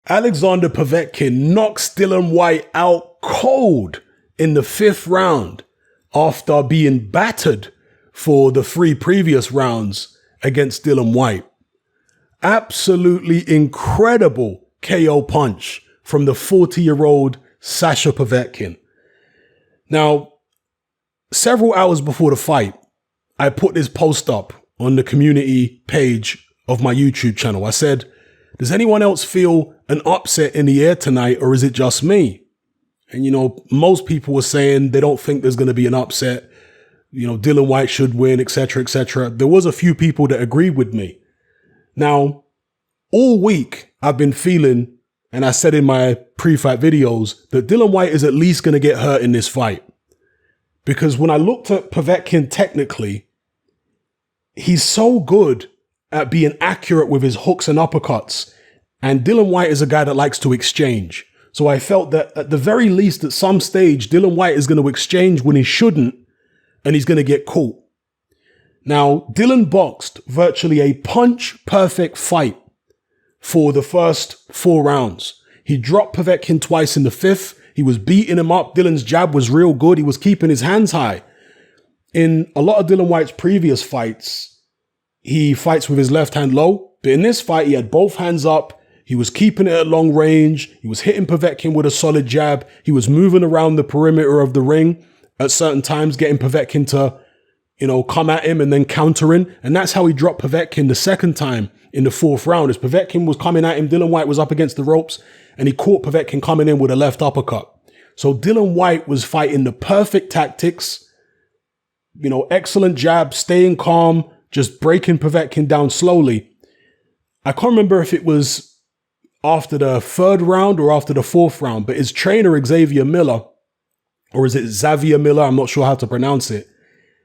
Alexander Povetkin knocks Dillian Whyte out cold in the 5th round after being battered for the 3 previous rounds against Dillian Whyte. Absolutely incredible KO punch from the 40-year-old Sasha Povetkin. Now, several hours before the fight, I put this post up on the community page of my YouTube channel. I said, does anyone else feel an upset in the air tonight, or is it just me? And, you know, most people were saying they don't think there's going to be an upset. You know, Dillian Whyte should win, etc., etc. There was a few people that agreed with me. Now, all week I've been feeling, and I said in my pre-fight videos, that Dillian Whyte is at least going to get hurt in this fight. Because when I looked at Povetkin technically, he's so good at being accurate with his hooks and uppercuts. And Dillian Whyte is a guy that likes to exchange. So I felt that at the very least, at some stage, Dillian Whyte is going to exchange when he shouldn't, and he's going to get caught. Now, Dillian boxed virtually a punch-perfect fight for the first 4 rounds. He dropped Povetkin twice in the 5th. He was beating him up. Dillian's jab was real good. He was keeping his hands high. In a lot of Dillian Whyte's previous fights, he fights with his left hand low. But in this fight, he had both hands up. He was keeping it at long range. He was hitting Povetkin with a solid jab. He was moving around the perimeter of the ring at certain times, getting Povetkin to, you know, come at him and then countering. And that's how he dropped Povetkin the second time in the 4th round. As Povetkin was coming at him, Dillian Whyte was up against the ropes and he caught Povetkin coming in with a left uppercut. So Dillian Whyte was fighting the perfect tactics, you know, excellent jab, staying calm, just breaking Povetkin down slowly. I can't remember if it was after the 3rd round or after the 4th round, but his trainer, Xavier Miller, or is it Xavier Miller? I'm not sure how to pronounce it.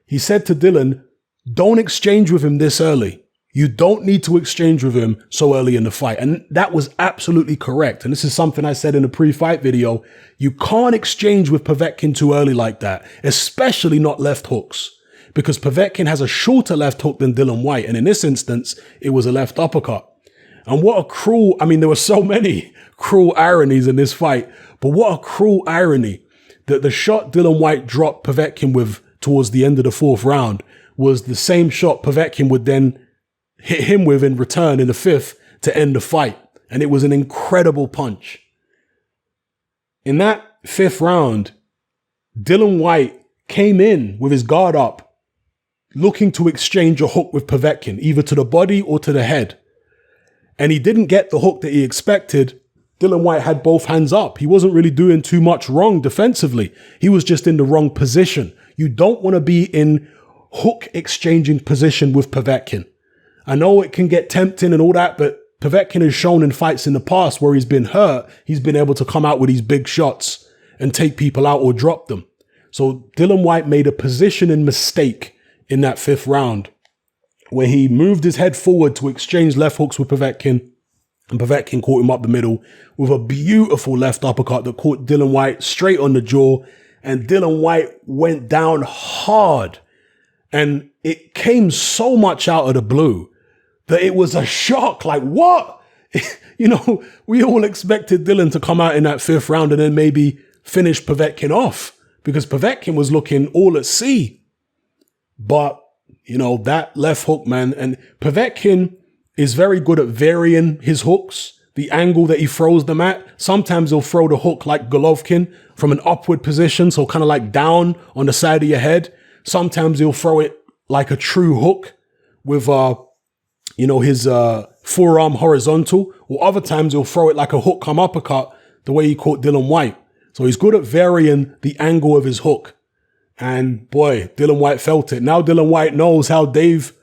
He said to Dillian, don't exchange with him this early. You don't need to exchange with him so early in the fight. And that was absolutely correct. And this is something I said in a pre-fight video. You can't exchange with Povetkin too early like that, especially not left hooks, because Povetkin has a shorter left hook than Dillian Whyte. And in this instance, it was a left uppercut. And what a cruel, I mean, there were so many cruel ironies in this fight, but what a cruel irony that the shot Dillian Whyte dropped Povetkin with towards the end of the 4th round was the same shot Povetkin would then hit him with in return in the 5th to end the fight. And it was an incredible punch. In that 5th round, Dillian Whyte came in with his guard up, looking to exchange a hook with Povetkin, either to the body or to the head. And he didn't get the hook that he expected. Dillian Whyte had both hands up. He wasn't really doing too much wrong defensively. He was just in the wrong position. You don't want to be in hook exchanging position with Povetkin. I know it can get tempting and all that, but Povetkin has shown in fights in the past where he's been hurt, he's been able to come out with these big shots and take people out or drop them. So Dillian Whyte made a positioning mistake in that 5th round where he moved his head forward to exchange left hooks with Povetkin, and Povetkin caught him up the middle with a beautiful left uppercut that caught Dillian Whyte straight on the jaw, and Dillian Whyte went down hard. And it came so much out of the blue that it was a shock. Like, what? You know, we all expected Dillian to come out in that 5th round and then maybe finish Povetkin off, because Povetkin was looking all at sea. But, you know, that left hook, man, and Povetkin is very good at varying his hooks, the angle that he throws them at. Sometimes he'll throw the hook like Golovkin from an upward position, so kind of like down on the side of your head. Sometimes he'll throw it like a true hook with, you know, his forearm horizontal, or other times he'll throw it like a hook come uppercut, the way he caught Dillian Whyte. So he's good at varying the angle of his hook. And boy, Dillian Whyte felt it. Now Dillian Whyte knows how Dave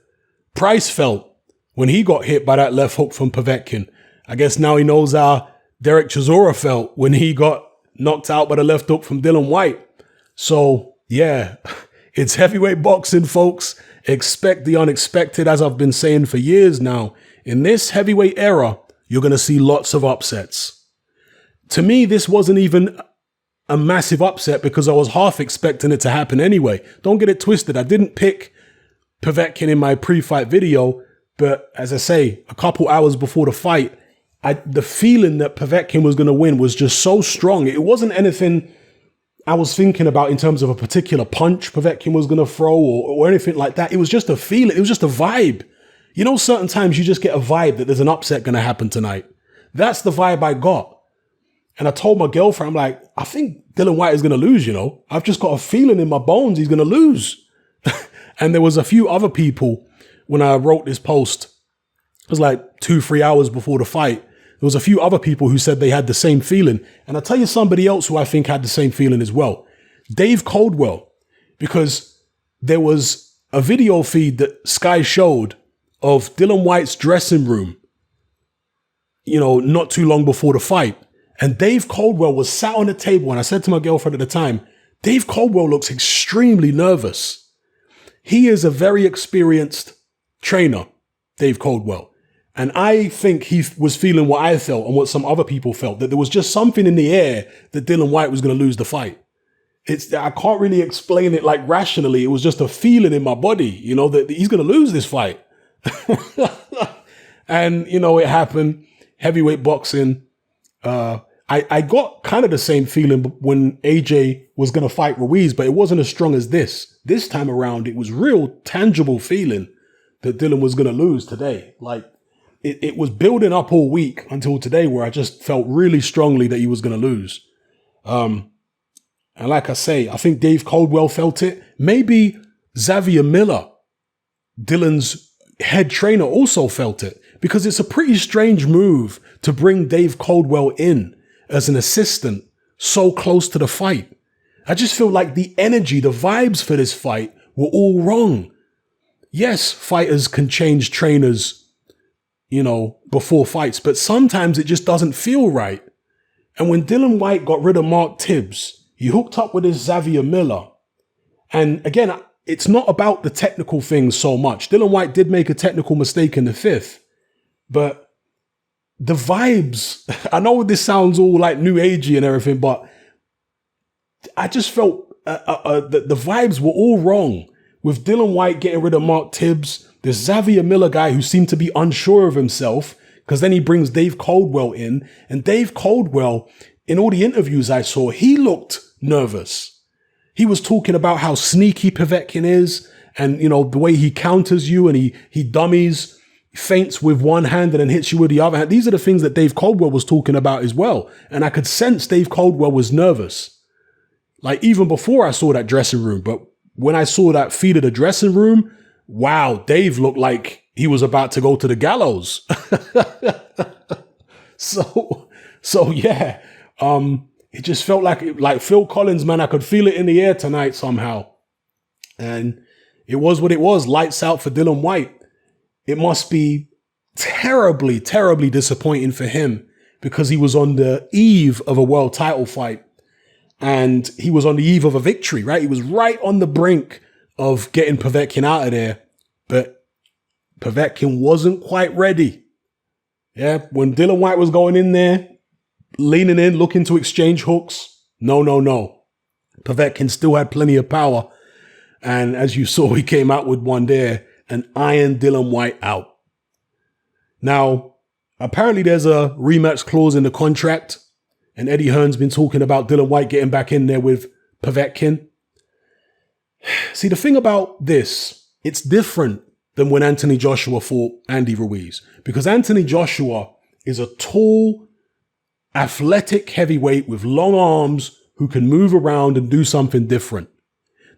Price felt when he got hit by that left hook from Povetkin. I guess now he knows how Derek Chisora felt when he got knocked out by the left hook from Dillian Whyte. So yeah, it's heavyweight boxing, folks. Expect the unexpected, as I've been saying for years now. In this heavyweight era, you're going to see lots of upsets. To me, this wasn't even a massive upset because I was half expecting it to happen anyway. Don't get it twisted. I didn't pick Povetkin in my pre-fight video, but as I say, a couple hours before the fight, the feeling that Povetkin was going to win was just so strong. It wasn't anything I was thinking about in terms of a particular punch Povetkin was going to throw or anything like that. It was just a feeling. It was just a vibe. You know, certain times you just get a vibe that there's an upset going to happen tonight. That's the vibe I got. And I told my girlfriend, I'm like, I think Dillian Whyte is going to lose, you know. I've just got a feeling in my bones he's going to lose. And there was a few other people when I wrote this post. It was like 2-3 hours before the fight. There was a few other people who said they had the same feeling. And I'll tell you somebody else who I think had the same feeling as well. Dave Coldwell. Because there was a video feed that Sky showed of Dillian Whyte's dressing room, you know, not too long before the fight. And Dave Coldwell was sat on the table. And I said to my girlfriend at the time, Dave Coldwell looks extremely nervous. He is a very experienced trainer, Dave Coldwell. And I think he was feeling what I felt and what some other people felt, that there was just something in the air that Dillian Whyte was going to lose the fight. I can't really explain it like rationally. It was just a feeling in my body, you know, that he's going to lose this fight. And, you know, it happened. Heavyweight boxing. I got kind of the same feeling when AJ was going to fight Ruiz, but it wasn't as strong as this. This time around, it was real tangible feeling that Dillian was going to lose today. Like, it was building up all week until today where I just felt really strongly that he was going to lose. And like I say, I think Dave Coldwell felt it. Maybe Xavier Miller, Dillian's head trainer, also felt it, because it's a pretty strange move to bring Dave Coldwell in as an assistant so close to the fight. I just feel like the energy, the vibes for this fight were all wrong. Yes, fighters can change trainers, you know, before fights, but sometimes it just doesn't feel right. And when Dillian Whyte got rid of Mark Tibbs, he hooked up with his Xavier Miller. And again, it's not about the technical things so much. Dillian Whyte did make a technical mistake in the 5th, but the vibes, I know this sounds all like new agey and everything, but I just felt the vibes were all wrong. With Dillian Whyte getting rid of Mark Tibbs, this Xavier Miller guy who seemed to be unsure of himself, because then he brings Dave Coldwell in. And Dave Coldwell, in all the interviews I saw, he looked nervous. He was talking about how sneaky Povetkin is and, you know, the way he counters you and he dummies, feints with one hand and then hits you with the other hand. These are the things that Dave Coldwell was talking about as well. And I could sense Dave Coldwell was nervous. Like even before I saw that dressing room, but when I saw that feed of the dressing room, wow, Dave looked like he was about to go to the gallows. So yeah, it just felt like Phil Collins, man. I could feel it in the air tonight somehow. And it was what it was. Lights out for Dillian Whyte. It must be terribly, terribly disappointing for him because he was on the eve of a world title fight. And he was on the eve of a victory, right? He was right on the brink of getting Povetkin out of there. But Povetkin wasn't quite ready. Yeah, when Dillian Whyte was going in there, leaning in, looking to exchange hooks. No. Povetkin still had plenty of power. And as you saw, he came out with one there and ironed Dillian Whyte out. Now, apparently there's a rematch clause in the contract. And Eddie Hearn's been talking about Dillian Whyte getting back in there with Povetkin. See, the thing about this, it's different than when Anthony Joshua fought Andy Ruiz. Because Anthony Joshua is a tall, athletic heavyweight with long arms who can move around and do something different.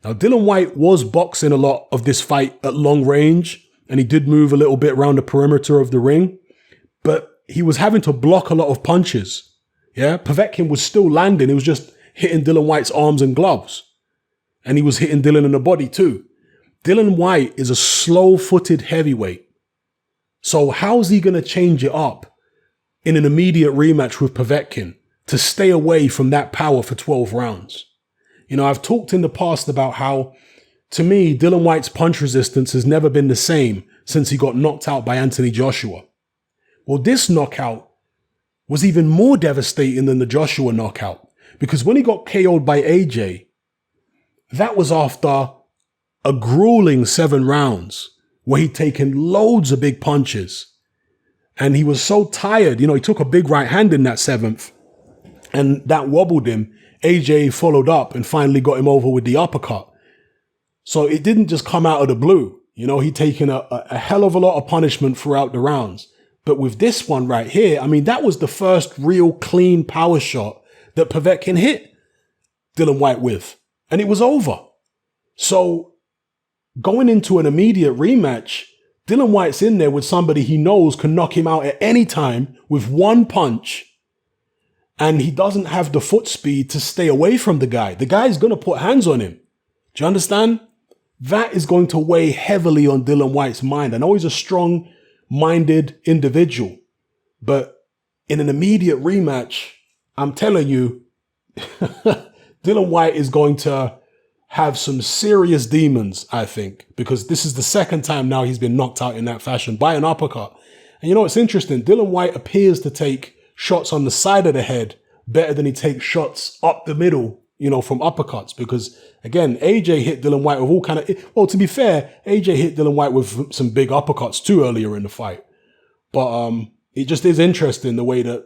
Now, Dillian Whyte was boxing a lot of this fight at long range, and he did move a little bit around the perimeter of the ring, but he was having to block a lot of punches. Yeah, Povetkin was still landing. He was just hitting Dillian Whyte's arms and gloves. And he was hitting Dillian in the body too. Dillian Whyte is a slow-footed heavyweight. So how's he going to change it up in an immediate rematch with Povetkin to stay away from that power for 12 rounds? You know, I've talked in the past about how, to me, Dillian Whyte's punch resistance has never been the same since he got knocked out by Anthony Joshua. Well, this knockout was even more devastating than the Joshua knockout, because when he got KO'd by AJ, that was after a grueling 7 rounds where he'd taken loads of big punches. And he was so tired. You know, he took a big right hand in that 7th, and that wobbled him. AJ followed up and finally got him over with the uppercut. So it didn't just come out of the blue. You know, he'd taken a hell of a lot of punishment throughout the rounds. But with this one right here, I mean, that was the first real clean power shot that Povetkin hit Dillian Whyte with. And it was over. So going into an immediate rematch, Dillian Whyte's in there with somebody he knows can knock him out at any time with one punch. And he doesn't have the foot speed to stay away from the guy. The guy's going to put hands on him. Do you understand? That is going to weigh heavily on Dillian Whyte's mind. I know he's a strong-minded individual, but in an immediate rematch, I'm telling you, Dillian Whyte is going to have some serious demons, I think, because this is the second time now he's been knocked out in that fashion by an uppercut. And you know, it's interesting. Dillian Whyte appears to take shots on the side of the head better than he takes shots up the middle, you know, from uppercuts, because again, AJ hit Dillian Whyte with all kind of, well, to be fair, AJ hit Dillian Whyte with some big uppercuts too earlier in the fight. But it just is interesting the way that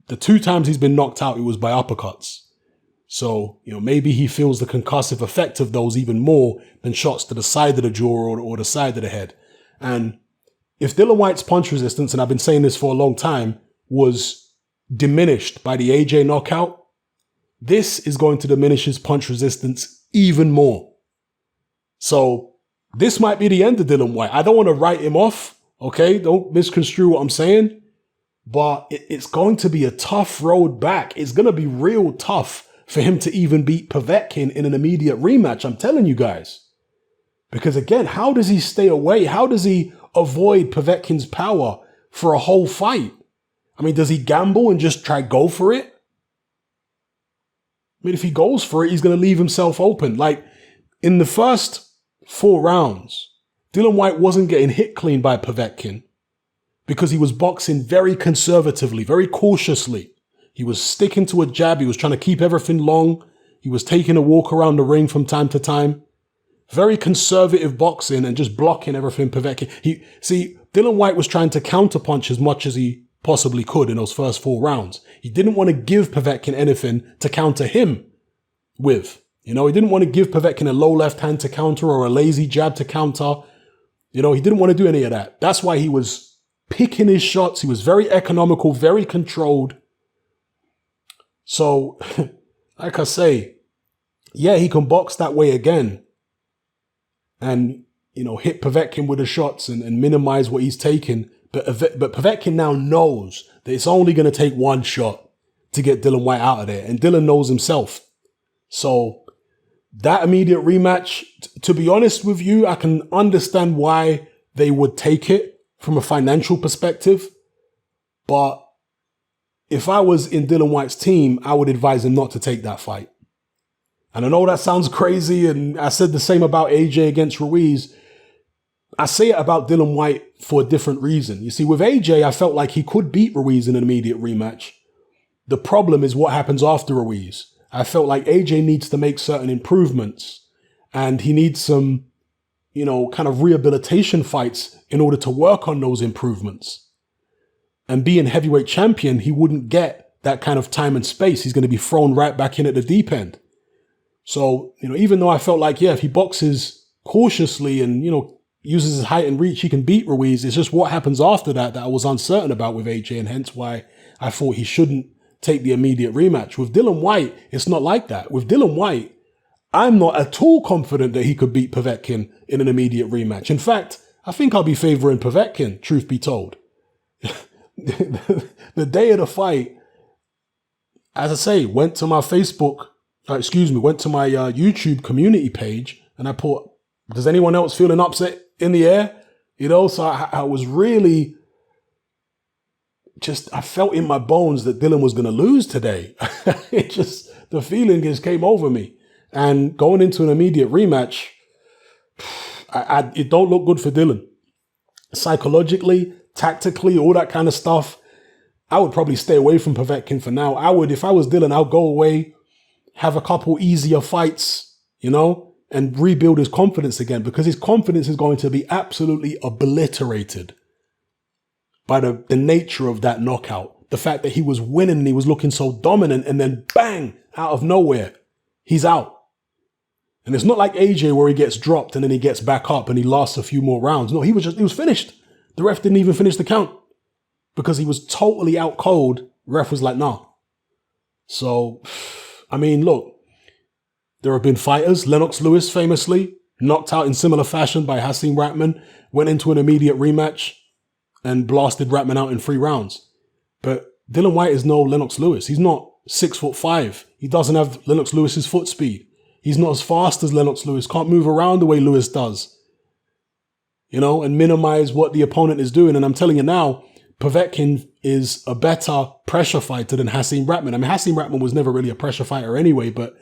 the 2 times he's been knocked out, it was by uppercuts. So, you know, maybe he feels the concussive effect of those even more than shots to the side of the jaw or the side of the head. And if Dillian Whyte's punch resistance, and I've been saying this for a long time, was diminished by the AJ knockout, this is going to diminish his punch resistance even more. So this might be the end of Dillian Whyte. I don't want to write him off, okay? Don't misconstrue what I'm saying. But it's going to be a tough road back. It's going to be real tough for him to even beat Povetkin in an immediate rematch. I'm telling you guys. Because again, how does he stay away? How does he avoid Povetkin's power for a whole fight? I mean, does he gamble and just try go for it? I mean, if he goes for it, he's going to leave himself open. Like, in the first 4 rounds, Dillian Whyte wasn't getting hit clean by Povetkin because he was boxing very conservatively, very cautiously. He was sticking to a jab. He was trying to keep everything long. He was taking a walk around the ring from time to time. Very conservative boxing and just blocking everything Povetkin. Dillian Whyte was trying to counterpunch as much as he possibly could in those first 4 rounds. He didn't want to give Povetkin anything to counter him with. You know, he didn't want to give Povetkin a low left hand to counter or a lazy jab to counter. You know, he didn't want to do any of that. That's why he was picking his shots. He was very economical, very controlled. So, like I say, yeah, he can box that way again and, you know, hit Povetkin with the shots and minimize what he's taking. But Povetkin now knows that it's only going to take one shot to get Dillian Whyte out of there. And Dillian knows himself. So that immediate rematch, to be honest with you, I can understand why they would take it from a financial perspective. But if I was in Dillian Whyte's team, I would advise him not to take that fight. And I know that sounds crazy. And I said the same about AJ against Ruiz. I say it about Dillian Whyte for a different reason. You see, with AJ, I felt like he could beat Ruiz in an immediate rematch. The problem is what happens after Ruiz. I felt like AJ needs to make certain improvements and he needs some, you know, kind of rehabilitation fights in order to work on those improvements. And being heavyweight champion, he wouldn't get that kind of time and space. He's going to be thrown right back in at the deep end. So, you know, even though I felt like, yeah, if he boxes cautiously and, you know, uses his height and reach, he can beat Ruiz. It's just what happens after that I was uncertain about with AJ, and hence why I thought he shouldn't take the immediate rematch. With Dillian Whyte, it's not like that. With Dillian Whyte, I'm not at all confident that he could beat Povetkin in an immediate rematch. In fact, I think I'll be favoring Povetkin, truth be told. The day of the fight, as I say, went to my YouTube community page, and I put, does anyone else feel an upset in the air? You know, so I was really I felt in my bones that Dillian was going to lose today. The feeling just came over me. And going into an immediate rematch, it don't look good for Dillian. Psychologically, tactically, all that kind of stuff. I would probably stay away from Povetkin for now. If I was Dillian, I'll go away, have a couple easier fights, you know, and rebuild his confidence again, because his confidence is going to be absolutely obliterated by the nature of that knockout. The fact that he was winning and he was looking so dominant, and then bang, out of nowhere, he's out. And it's not like AJ where he gets dropped and then he gets back up and he lasts a few more rounds. No, he was finished. The ref didn't even finish the count because he was totally out cold. Ref was like, nah. So, I mean, look, there have been fighters. Lennox Lewis famously knocked out in similar fashion by Hasim Rahman, went into an immediate rematch and blasted Rahman out in 3 rounds. But Dillian Whyte is no Lennox Lewis. He's not 6'5". He doesn't have Lennox Lewis's foot speed. He's not as fast as Lennox Lewis, can't move around the way Lewis does, and minimize what the opponent is doing. And I'm telling you now, Povetkin is a better pressure fighter than Hasim Rahman. I mean, Hasim Rahman was never really a pressure fighter anyway, but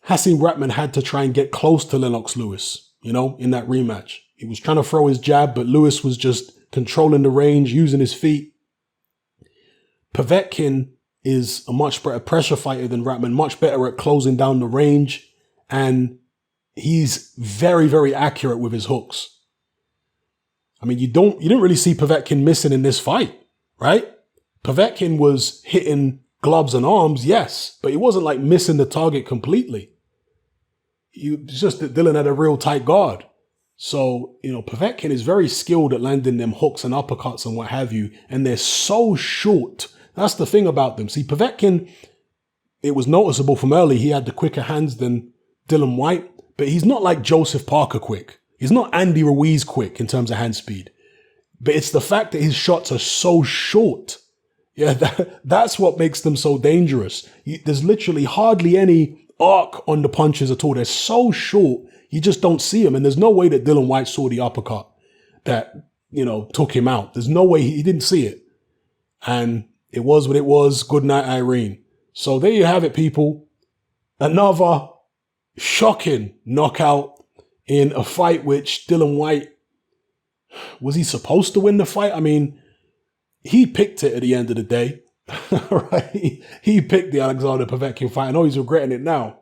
Hasim Rahman had to try and get close to Lennox Lewis, in that rematch. He was trying to throw his jab, but Lewis was just controlling the range, using his feet. Povetkin is a much better pressure fighter than Rahman, much better at closing down the range, and he's very, very accurate with his hooks. I mean, you didn't really see Povetkin missing in this fight, right? Povetkin was hitting gloves and arms, yes, but he wasn't like missing the target completely. It's just that Dillian had a real tight guard. So, Povetkin is very skilled at landing them hooks and uppercuts and what have you, and they're so short. That's the thing about them. See, Povetkin, it was noticeable from early, he had the quicker hands than Dillian Whyte, but he's not like Joseph Parker quick. He's not Andy Ruiz quick in terms of hand speed. But it's the fact that his shots are so short. Yeah, that's what makes them so dangerous. There's literally hardly any arc on the punches at all. They're so short, you just don't see them. And there's no way that Dillian Whyte saw the uppercut that, took him out. There's no way he didn't see it. And it was what it was. Good night, Irene. So there you have it, people. Another shocking knockout in a fight which Dillian Whyte, was he supposed to win the fight? I mean, he picked it at the end of the day, right? He picked the Alexander Povetkin fight. I know he's regretting it now.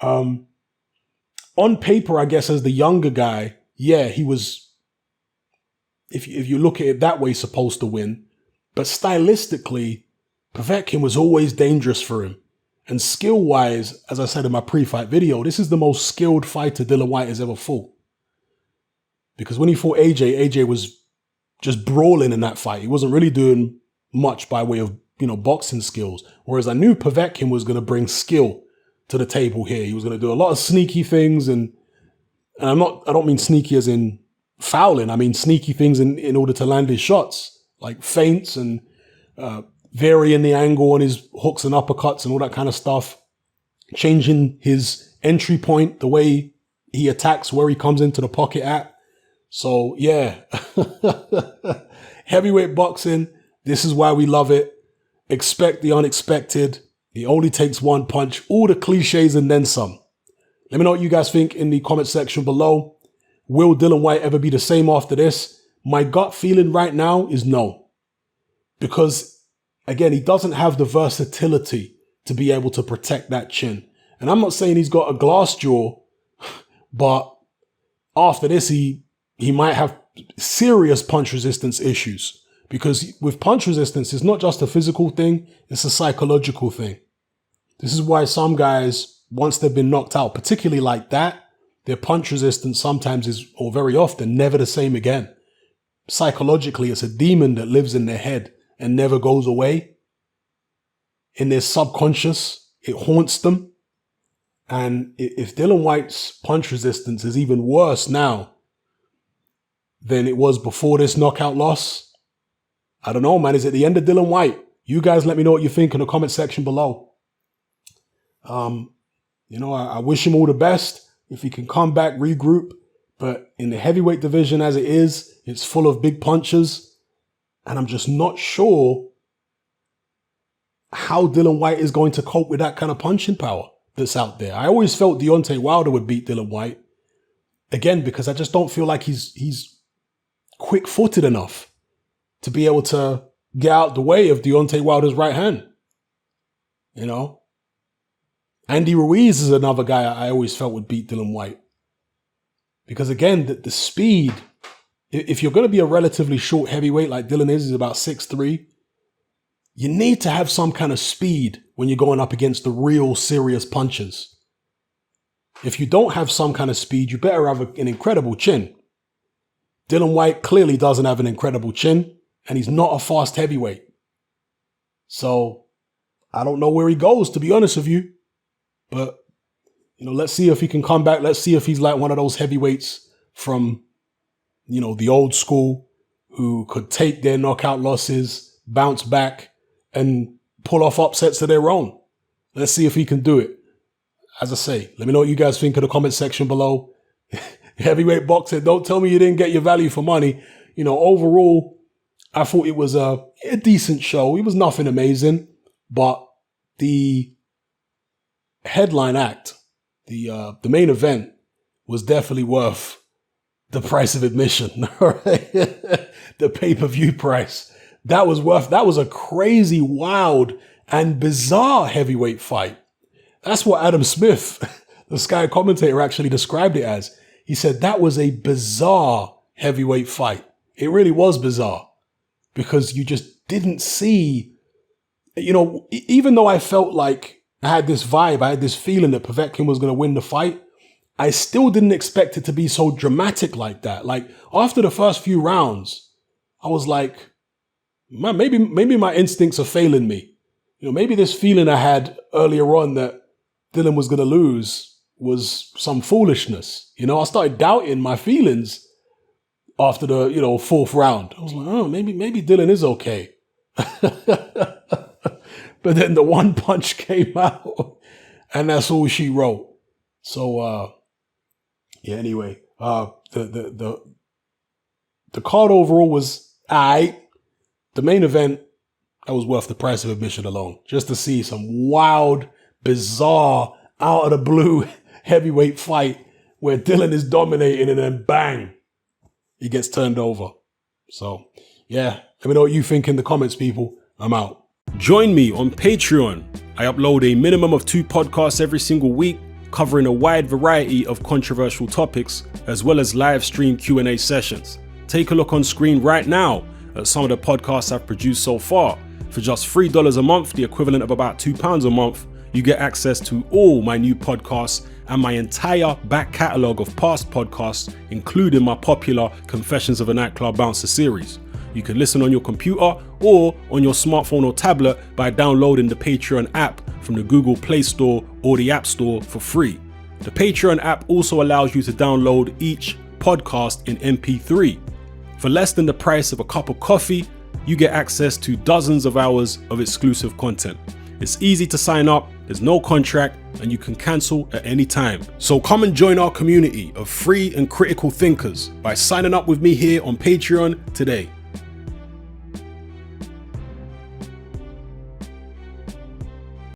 On paper, I guess, as the younger guy, yeah, he was, if you look at it that way, supposed to win. But stylistically, Povetkin was always dangerous for him. And skill-wise, as I said in my pre-fight video, this is the most skilled fighter Dillian Whyte has ever fought. Because when he fought AJ was just brawling in that fight. He wasn't really doing much by way of, boxing skills. Whereas I knew Povetkin was going to bring skill to the table here. He was going to do a lot of sneaky things. And I don't mean sneaky as in fouling. I mean sneaky things in order to land his shots, like feints and varying the angle on his hooks and uppercuts and all that kind of stuff. Changing his entry point, the way he attacks, where he comes into the pocket at. So, yeah. Heavyweight boxing, this is why we love it. Expect the unexpected. It only takes one punch. All the cliches and then some. Let me know what you guys think in the comment section below. Will Dillian Whyte ever be the same after this? My gut feeling right now is no. Because, again, he doesn't have the versatility to be able to protect that chin. And I'm not saying he's got a glass jaw, but after this, he might have serious punch resistance issues. Because with punch resistance, it's not just a physical thing, it's a psychological thing. This is why some guys, once they've been knocked out, particularly like that, their punch resistance sometimes is, or very often, never the same again. Psychologically, it's a demon that lives in their head and never goes away. In their subconscious, it haunts them. And if Dillian Whyte's punch resistance is even worse now than it was before this knockout loss, I don't know, man. Is it the end of Dillian Whyte? You guys let me know what you think in the comment section below. I wish him all the best. If he can come back, regroup. But in the heavyweight division as it is, it's full of big punches. And I'm just not sure how Dillian Whyte is going to cope with that kind of punching power that's out there. I always felt Deontay Wilder would beat Dillian Whyte. Again, because I just don't feel like he's quick-footed enough to be able to get out the way of Deontay Wilder's right hand. Andy Ruiz is another guy I always felt would beat Dillian Whyte. Because again, the speed if you're going to be a relatively short heavyweight like Dillian is, he's about 6'3", you need to have some kind of speed when you're going up against the real serious punchers. If you don't have some kind of speed, you better have an incredible chin. Dillian Whyte clearly doesn't have an incredible chin, and he's not a fast heavyweight. So I don't know where he goes, to be honest with you. But, let's see if he can come back. Let's see if he's like one of those heavyweights from, the old school who could take their knockout losses, bounce back, and pull off upsets of their own. Let's see if he can do it. As I say, let me know what you guys think in the comment section below. Heavyweight boxing, don't tell me you didn't get your value for money. Overall, I thought it was a decent show. It was nothing amazing, but the headline act, the main event, was definitely worth the price of admission. The pay-per-view price. That was a crazy, wild, and bizarre heavyweight fight. That's what Adam Smith, the Sky commentator, actually described it as. He said that was a bizarre heavyweight fight. It really was bizarre because you just didn't see, even though I felt like I had this vibe, I had this feeling that Povetkin was going to win the fight, I still didn't expect it to be so dramatic like that. Like after the first few rounds, I was like, man, maybe my instincts are failing me. Maybe this feeling I had earlier on that Dillian was going to lose was some foolishness. I started doubting my feelings after the, fourth round. I was like, oh, maybe Dillian is okay. But then the one punch came out and that's all she wrote. So, anyway, the card overall was aight. The main event, that was worth the price of admission alone. Just to see some wild, bizarre, out of the blue heavyweight fight where Dillian is dominating and then bang, he gets turned over. So, yeah, let me know what you think in the comments, people. I'm out. Join me on Patreon. I upload a minimum of 2 podcasts every single week, covering a wide variety of controversial topics, as well as live stream Q&A sessions. Take a look on screen right now at some of the podcasts I've produced so far. For just $3 a month, the equivalent of about £2 a month, you get access to all my new podcasts and my entire back catalogue of past podcasts, including my popular Confessions of a Nightclub Bouncer series. You can listen on your computer or on your smartphone or tablet by downloading the Patreon app from the Google Play Store or the App Store for free. The Patreon app also allows you to download each podcast in MP3. For less than the price of a cup of coffee, you get access to dozens of hours of exclusive content. It's easy to sign up, there's no contract, and you can cancel at any time. So come and join our community of free and critical thinkers by signing up with me here on Patreon today.